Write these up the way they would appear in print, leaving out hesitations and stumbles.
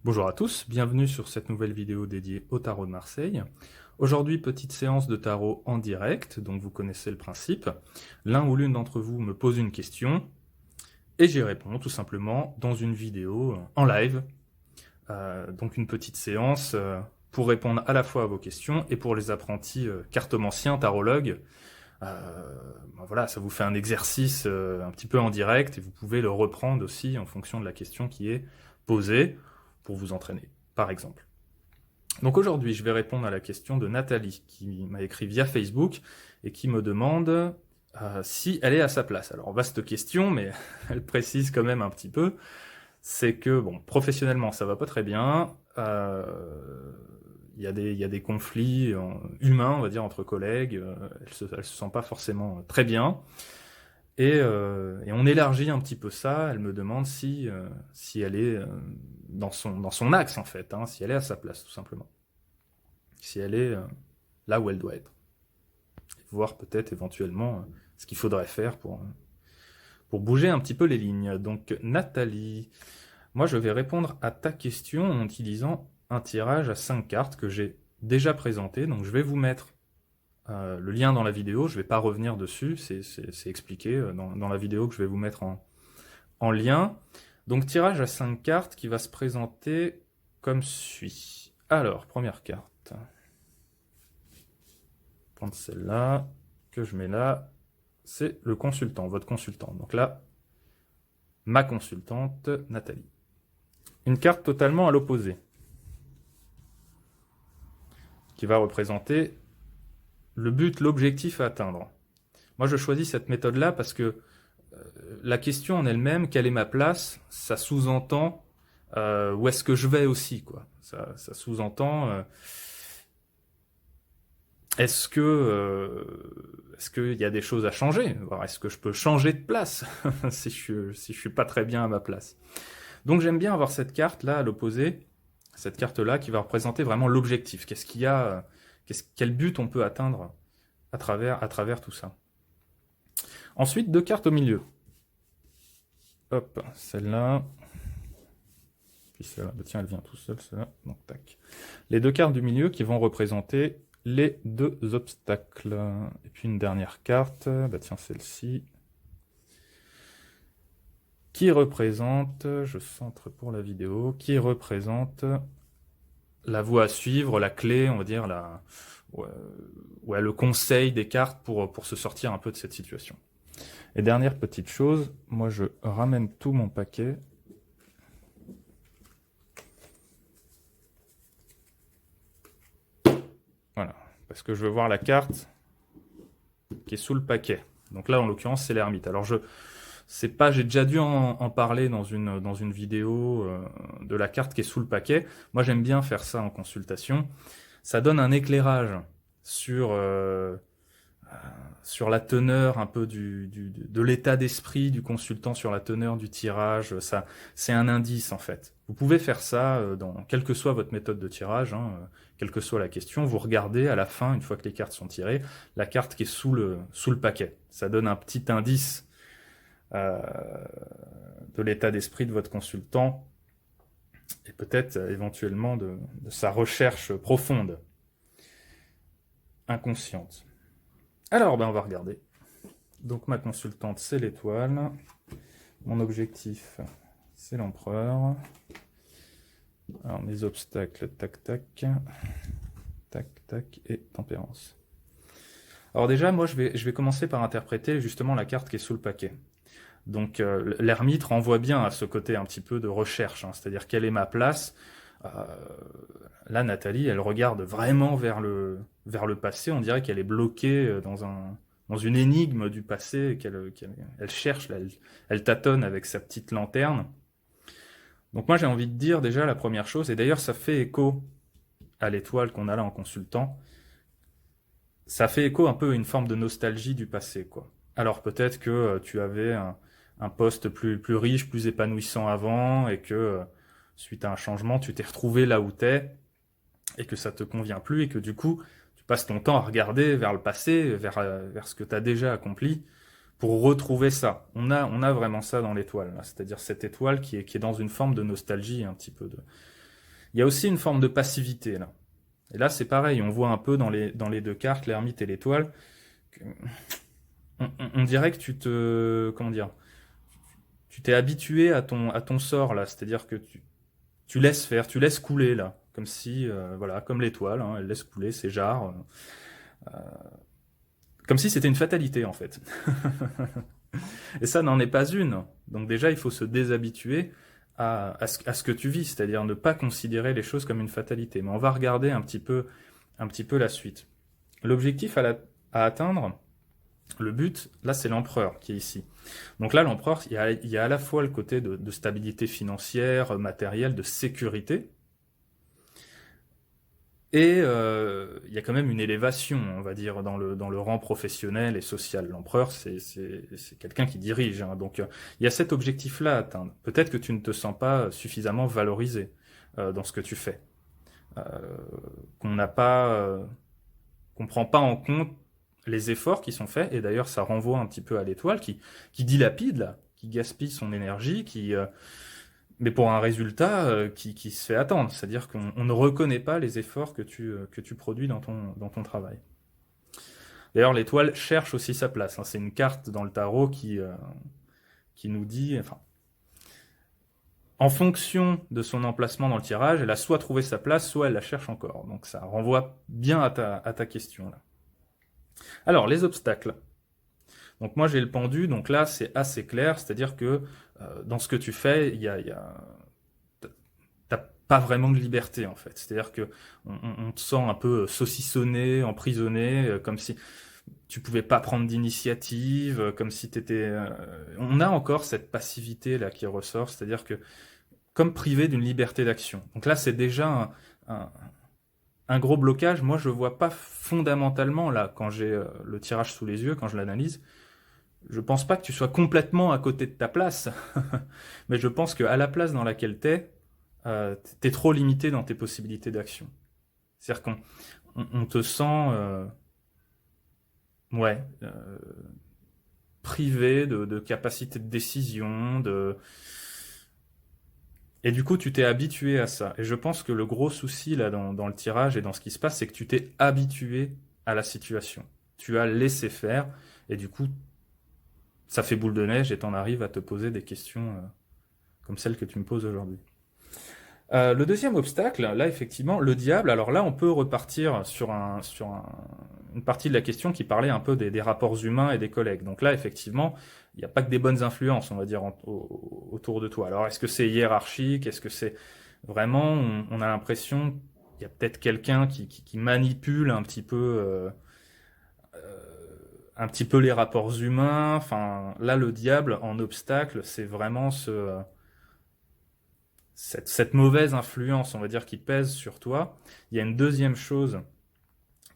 Bonjour à tous, bienvenue sur cette nouvelle vidéo dédiée au tarot de Marseille. Aujourd'hui, petite séance de tarot en direct, donc vous connaissez le principe. L'un ou l'une d'entre vous me pose une question et j'y réponds tout simplement dans une vidéo en live. Donc une petite séance pour répondre à la fois à vos questions et pour les apprentis cartomanciens, tarologues. Voilà, ça vous fait un exercice un petit peu en direct et vous pouvez le reprendre aussi en fonction de la question qui est posée pour vous entraîner, par exemple. Donc aujourd'hui, je vais répondre à la question de Nathalie, qui m'a écrit via Facebook et qui me demande si elle est à sa place. Alors, vaste question, mais elle précise quand même un petit peu. C'est que, bon, professionnellement, ça va pas très bien. Il y a des conflits humains, on va dire, entre collègues. Elle se sent pas forcément très bien. Et on élargit un petit peu ça. Elle me demande si elle est dans son axe, en fait, hein, si elle est à sa place, tout simplement. Si elle est là où elle doit être. Voir peut-être éventuellement ce qu'il faudrait faire pour bouger un petit peu les lignes. Donc, Nathalie, moi je vais répondre à ta question en utilisant un tirage à 5 cartes que j'ai déjà présenté. Donc, je vais vous mettre le lien dans la vidéo. Je ne vais pas revenir dessus, c'est expliqué dans la vidéo que je vais vous mettre en lien. Donc, tirage à 5 cartes qui va se présenter comme suit. Alors, première carte. Prendre celle-là, que je mets là, c'est le consultant, votre consultant. Donc là, ma consultante, Nathalie. Une carte totalement à l'opposé, qui va représenter le but, l'objectif à atteindre. Moi, je choisis cette méthode-là parce que la question en elle-même, quelle est ma place, ça sous-entend où est-ce que je vais aussi, quoi. Ça sous-entend est-ce qu'il y a des choses à changer? Est-ce que je peux changer de place si je suis pas très bien à ma place? Donc j'aime bien avoir cette carte là à l'opposé, cette carte là qui va représenter vraiment l'objectif. Qu'est-ce qu'il y a, quel but on peut atteindre à travers tout ça. Ensuite, deux cartes au milieu. Hop, celle-là. Puis celle-là, bah tiens, elle vient tout seule, celle-là. Donc tac. Les deux cartes du milieu qui vont représenter les deux obstacles. Et puis une dernière carte, bah tiens, celle-ci, qui représente, je centre pour la vidéo, qui représente la voie à suivre, la clé, on va dire, ouais, le conseil des cartes pour se sortir un peu de cette situation. Et dernière petite chose, moi je ramène tout mon paquet. Voilà, parce que je veux voir la carte qui est sous le paquet. Donc là, en l'occurrence, c'est l'ermite. Alors j'ai déjà dû en parler dans une vidéo de la carte qui est sous le paquet. Moi, j'aime bien faire ça en consultation. Ça donne un éclairage sur sur la teneur un peu de l'état d'esprit du consultant, sur la teneur du tirage. Ça, c'est un indice en fait. Vous pouvez faire ça dans quelle que soit votre méthode de tirage, hein, quelle que soit la question. Vous regardez à la fin, une fois que les cartes sont tirées, la carte qui est sous le paquet. Ça donne un petit indice de l'état d'esprit de votre consultant et peut-être éventuellement de sa recherche profonde, inconsciente. Alors, ben, on va regarder. Donc ma consultante, c'est l'étoile. Mon objectif, c'est l'empereur. Alors mes obstacles, tac, tac, tac, tac, et tempérance. Alors déjà, moi, je vais commencer par interpréter justement la carte qui est sous le paquet. Donc l'ermite renvoie bien à ce côté un petit peu de recherche, hein, c'est-à-dire quelle est ma place. Là, Nathalie, elle regarde vraiment vers le passé. On dirait qu'elle est bloquée dans une énigme du passé, elle cherche, là, elle tâtonne avec sa petite lanterne. Donc moi, j'ai envie de dire déjà la première chose, et d'ailleurs ça fait écho à l'étoile qu'on a là en consultant, ça fait écho un peu à une forme de nostalgie du passé, quoi. Alors peut-être que tu avais un poste plus riche, plus épanouissant avant, et que suite à un changement, tu t'es retrouvé là où t'es, et que ça te convient plus, et que du coup, tu passes ton temps à regarder vers le passé, vers ce que tu as déjà accompli, pour retrouver ça. On a vraiment ça dans l'étoile, c'est-à-dire cette étoile qui est dans une forme de nostalgie, un petit peu Il y a aussi une forme de passivité là. Et là, c'est pareil, on voit un peu dans les deux cartes, l'ermite et l'étoile, que- on dirait que comment dire, tu t'es habitué à ton sort là, c'est-à-dire que tu laisses faire, tu laisses couler là, comme si, voilà, comme l'étoile, hein, elle laisse couler ses jarres, comme si c'était une fatalité en fait. Et ça n'en est pas une. Donc déjà, il faut se déshabituer à ce que tu vis, c'est-à-dire ne pas considérer les choses comme une fatalité. Mais on va regarder un petit peu la suite. L'objectif à atteindre, le but, là, c'est l'empereur qui est ici. Donc là, l'empereur, il y a à la fois le côté de stabilité financière, matérielle, de sécurité, et il y a quand même une élévation, on va dire, dans le rang professionnel et social. L'empereur, c'est quelqu'un qui dirige, hein. Donc il y a cet objectif-là à atteindre. Peut-être que tu ne te sens pas suffisamment valorisé dans ce que tu fais, euh, qu'on n'a pas, qu'on prend pas en compte les efforts qui sont faits. Et d'ailleurs, ça renvoie un petit peu à l'étoile qui dilapide là, qui gaspille son énergie, mais pour un résultat qui se fait attendre. C'est-à-dire qu'on ne reconnaît pas les efforts que tu produis dans ton travail. D'ailleurs, l'étoile cherche aussi sa place, hein. C'est une carte dans le tarot qui nous dit, enfin, en fonction de son emplacement dans le tirage, elle a soit trouvé sa place, soit elle la cherche encore. Donc ça renvoie bien à ta question là. Alors, les obstacles. Donc moi j'ai le pendu, donc là c'est assez clair, c'est-à-dire que dans ce que tu fais, t'as pas vraiment de liberté en fait. C'est-à-dire que on te sent un peu saucissonné, emprisonné, comme si tu pouvais pas prendre d'initiative, comme si t'étais. On a encore cette passivité là qui ressort, c'est-à-dire que comme privé d'une liberté d'action. Donc là c'est déjà un, un gros blocage. Moi je vois pas fondamentalement là quand j'ai le tirage sous les yeux, quand je l'analyse. Je pense pas que tu sois complètement à côté de ta place, mais je pense qu'à la place dans laquelle t'es trop limité dans tes possibilités d'action. C'est-à-dire on te sent, ouais, privé de capacité de décision, et du coup tu t'es habitué à ça. Et je pense que le gros souci là dans le tirage et dans ce qui se passe, c'est que tu t'es habitué à la situation. Tu as laissé faire, et du coup ça fait boule de neige et t'en arrives à te poser des questions comme celle que tu me poses aujourd'hui. Le deuxième obstacle, là effectivement, le diable. Alors là, on peut repartir une partie de la question qui parlait un peu des rapports humains et des collègues. Donc là, effectivement, il n'y a pas que des bonnes influences, on va dire, autour de toi. Alors est-ce que c'est hiérarchique? Est-ce que c'est vraiment, on a l'impression qu'il y a peut-être quelqu'un qui manipule un petit peu les rapports humains. Enfin, là, le diable en obstacle, c'est vraiment cette mauvaise influence, on va dire, qui pèse sur toi. Il y a une deuxième chose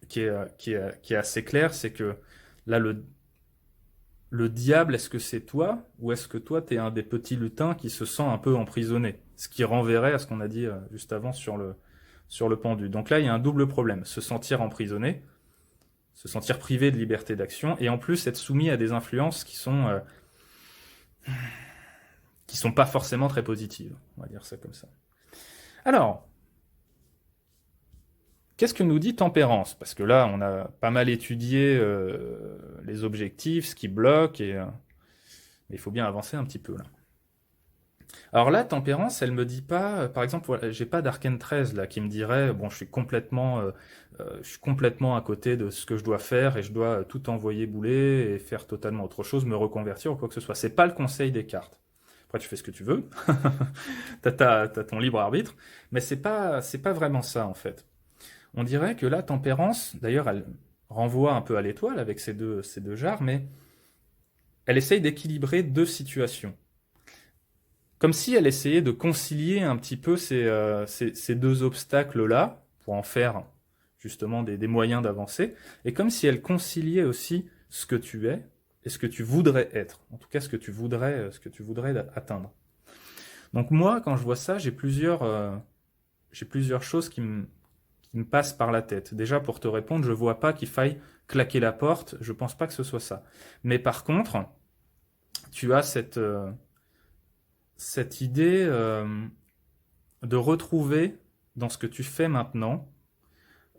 qui est assez claire, c'est que là, le diable, est-ce que c'est toi ou est-ce que toi, t'es un des petits lutins qui se sent un peu emprisonné? Ce qui renverrait à ce qu'on a dit juste avant sur le pendu. Donc là, il y a un double problème. Se sentir emprisonné, se sentir privé de liberté d'action, et en plus être soumis à des influences qui sont pas forcément très positives. On va dire ça comme ça. Alors, qu'est-ce que nous dit tempérance? Parce que là, on a pas mal étudié les objectifs, ce qui bloque, mais il faut bien avancer un petit peu là. Alors là, tempérance, elle me dit pas, par exemple, voilà, j'ai pas d'arcane 13 là qui me dirait, bon, je suis complètement à côté de ce que je dois faire et je dois tout envoyer bouler et faire totalement autre chose, me reconvertir ou quoi que ce soit. C'est pas le conseil des cartes. Après, tu fais ce que tu veux, t'as ton libre arbitre, mais c'est pas vraiment ça en fait. On dirait que la tempérance, d'ailleurs, elle renvoie un peu à l'étoile avec ces deux jarres, mais elle essaye d'équilibrer deux situations. Comme si elle essayait de concilier un petit peu ces deux obstacles-là, pour en faire justement des moyens d'avancer, et comme si elle conciliait aussi ce que tu es et ce que tu voudrais être, en tout cas ce que tu voudrais atteindre. Donc moi, quand je vois ça, j'ai plusieurs choses qui me passent par la tête. Déjà, pour te répondre, je vois pas qu'il faille claquer la porte, je pense pas que ce soit ça. Mais par contre, tu as cette idée de retrouver dans ce que tu fais maintenant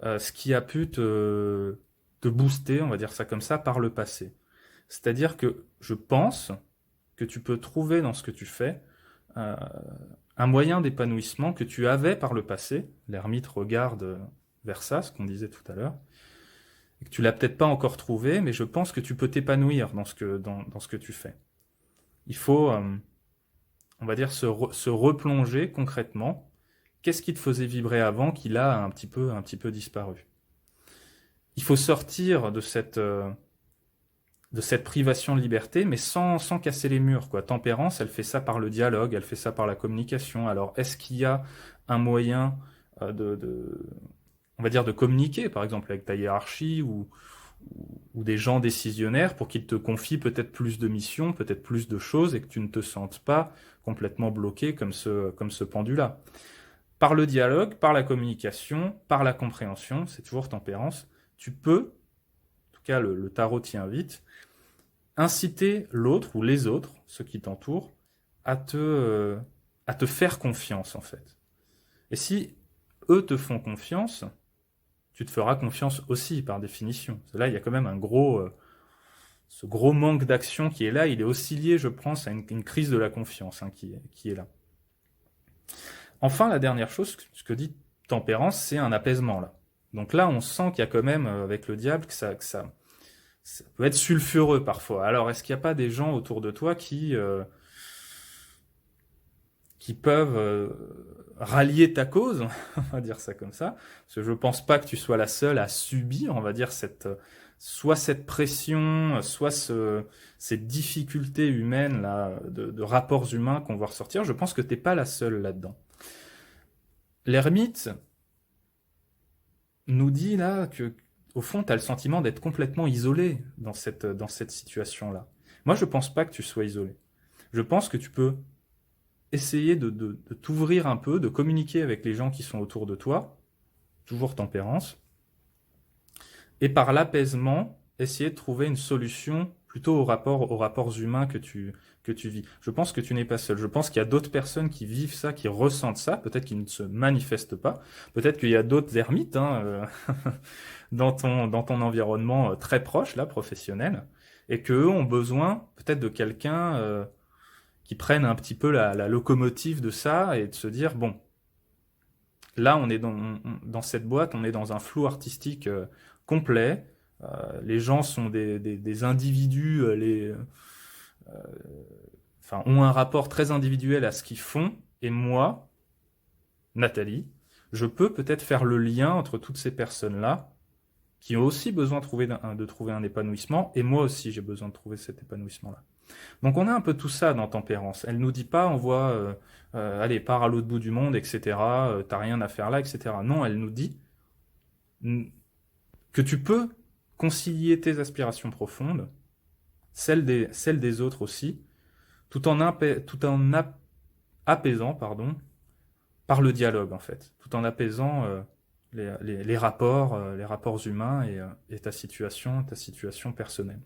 ce qui a pu te booster, on va dire ça comme ça, par le passé. C'est-à-dire que je pense que tu peux trouver dans ce que tu fais euh, un moyen d'épanouissement que tu avais par le passé. L'ermite regarde vers ça, ce qu'on disait tout à l'heure, et que tu l'as peut-être pas encore trouvé, mais je pense que tu peux t'épanouir dans ce que tu fais. Il faut, on va dire, se replonger concrètement. Qu'est-ce qui te faisait vibrer avant qui là a un petit peu disparu? Il faut sortir de cette privation de liberté, mais sans casser les murs, quoi. Tempérance, elle fait ça par le dialogue, elle fait ça par la communication. Alors, est-ce qu'il y a un moyen on va dire, de communiquer, par exemple, avec ta hiérarchie ou des gens décisionnaires pour qu'ils te confient peut-être plus de missions, peut-être plus de choses et que tu ne te sentes pas complètement bloqué comme ce pendu-là. Par le dialogue, par la communication, par la compréhension, c'est toujours tempérance, tu peux, en tout cas le tarot t'y invite, inciter l'autre ou les autres, ceux qui t'entourent, à te faire confiance en fait. Et si eux te font confiance, tu te feras confiance aussi par définition. Là, il y a quand même ce gros manque d'action qui est là. Il est aussi lié, je pense, à une crise de la confiance qui est là. Enfin, la dernière chose, ce que dit Tempérance, c'est un apaisement là. Donc là, on sent qu'il y a quand même, avec le diable, que ça peut être sulfureux parfois. Alors, est-ce qu'il n'y a pas des gens autour de toi qui peuvent rallier ta cause, on va dire ça comme ça, parce que je pense pas que tu sois la seule à subir, on va dire, soit cette pression, soit cette difficulté humaine là, de rapports humains qu'on va ressortir. Je pense que t'es pas la seule là-dedans. L'ermite nous dit là que, au fond, tu as le sentiment d'être complètement isolé dans cette situation-là. Moi, je pense pas que tu sois isolé. Je pense que tu peux essayer de t'ouvrir un peu, de communiquer avec les gens qui sont autour de toi, toujours tempérance, et par l'apaisement, essayer de trouver une solution plutôt aux rapports humains que tu vis. Je pense que tu n'es pas seul. Je pense qu'il y a d'autres personnes qui vivent ça, qui ressentent ça, peut-être qu'ils ne se manifestent pas, peut-être qu'il y a d'autres ermites dans ton environnement très proche, là, professionnel, et qu'eux ont besoin peut-être de quelqu'un qui prenne un petit peu la locomotive de ça et de se dire, bon, là, on est dans cette boîte, on est dans un flou artistique complet. Les gens sont des individus, enfin, ont un rapport très individuel à ce qu'ils font. Et moi, Nathalie, je peux peut-être faire le lien entre toutes ces personnes-là qui ont aussi besoin de trouver un épanouissement. Et moi aussi, j'ai besoin de trouver cet épanouissement-là. Donc on a un peu tout ça dans Tempérance. Elle nous dit pas, on voit, allez, pars à l'autre bout du monde, etc. T'as rien à faire là, etc. Non, elle nous dit que tu peux concilier tes aspirations profondes, celles des autres aussi, tout en apaisant, pardon, par le dialogue en fait, tout en apaisant les rapports humains et ta situation personnelle.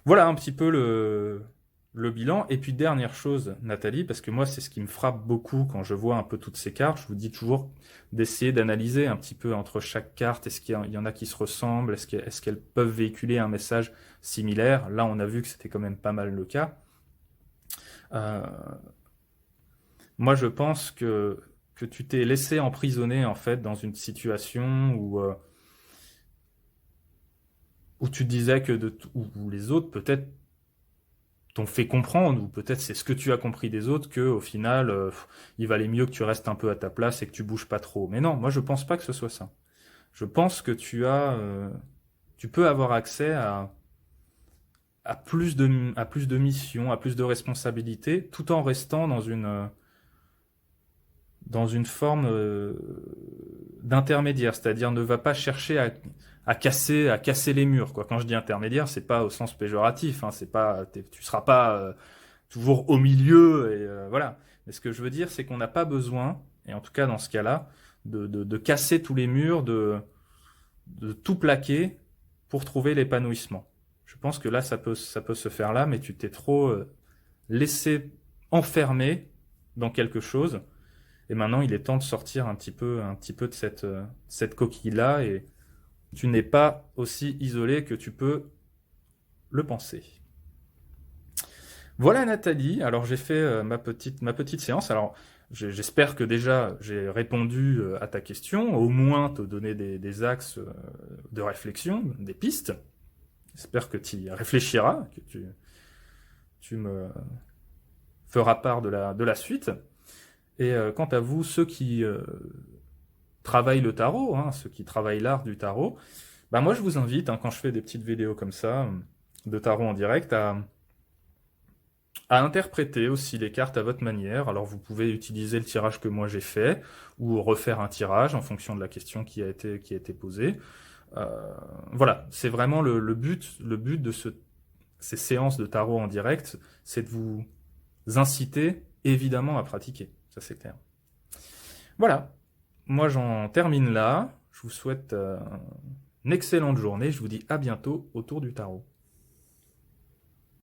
Voilà un petit peu le bilan. Et puis dernière chose, Nathalie, parce que moi c'est ce qui me frappe beaucoup quand je vois un peu toutes ces cartes, je vous dis toujours d'essayer d'analyser un petit peu entre chaque carte, est-ce qu'il y en a qui se ressemblent, est-ce qu'elles peuvent véhiculer un message similaire. Là on a vu que c'était quand même pas mal le cas. Moi je pense que tu t'es laissé emprisonner en fait dans une situation où tu disais que où les autres peut-être t'ont fait comprendre, ou peut-être c'est ce que tu as compris des autres, que au final, il valait mieux que tu restes un peu à ta place et que tu bouges pas trop. Mais non, moi je pense pas que ce soit ça. Je pense que tu peux avoir accès à plus de missions, à plus de responsabilités, tout en restant dans une forme d'intermédiaire, c'est-à-dire ne va pas chercher à casser les murs, quoi. Quand je dis intermédiaire, c'est pas au sens péjoratif, hein, c'est pas, tu seras pas toujours au milieu, et voilà. Mais ce que je veux dire, c'est qu'on n'a pas besoin, et en tout cas dans ce cas-là, de casser tous les murs, de tout plaquer pour trouver l'épanouissement. Je pense que là, ça peut se faire là, mais tu t'es trop laissé enfermer dans quelque chose. Et maintenant, il est temps de sortir un petit peu de cette coquille-là, et tu n'es pas aussi isolé que tu peux le penser. Voilà Nathalie, alors j'ai fait ma petite séance. Alors j'espère que déjà j'ai répondu à ta question, au moins te donner des axes de réflexion, des pistes. J'espère que tu y réfléchiras, que tu me feras part de la suite. Et quant à vous, ceux qui travaillent le tarot, hein, ceux qui travaillent l'art du tarot, bah moi je vous invite, hein, quand je fais des petites vidéos comme ça, de tarot en direct, à interpréter aussi les cartes à votre manière. Alors vous pouvez utiliser le tirage que moi j'ai fait, ou refaire un tirage en fonction de la question qui a été posée. Voilà, c'est vraiment le but de ces séances de tarot en direct, c'est de vous inciter évidemment à pratiquer, ça c'est clair. Voilà, moi j'en termine là, je vous souhaite une excellente journée, je vous dis à bientôt autour du tarot.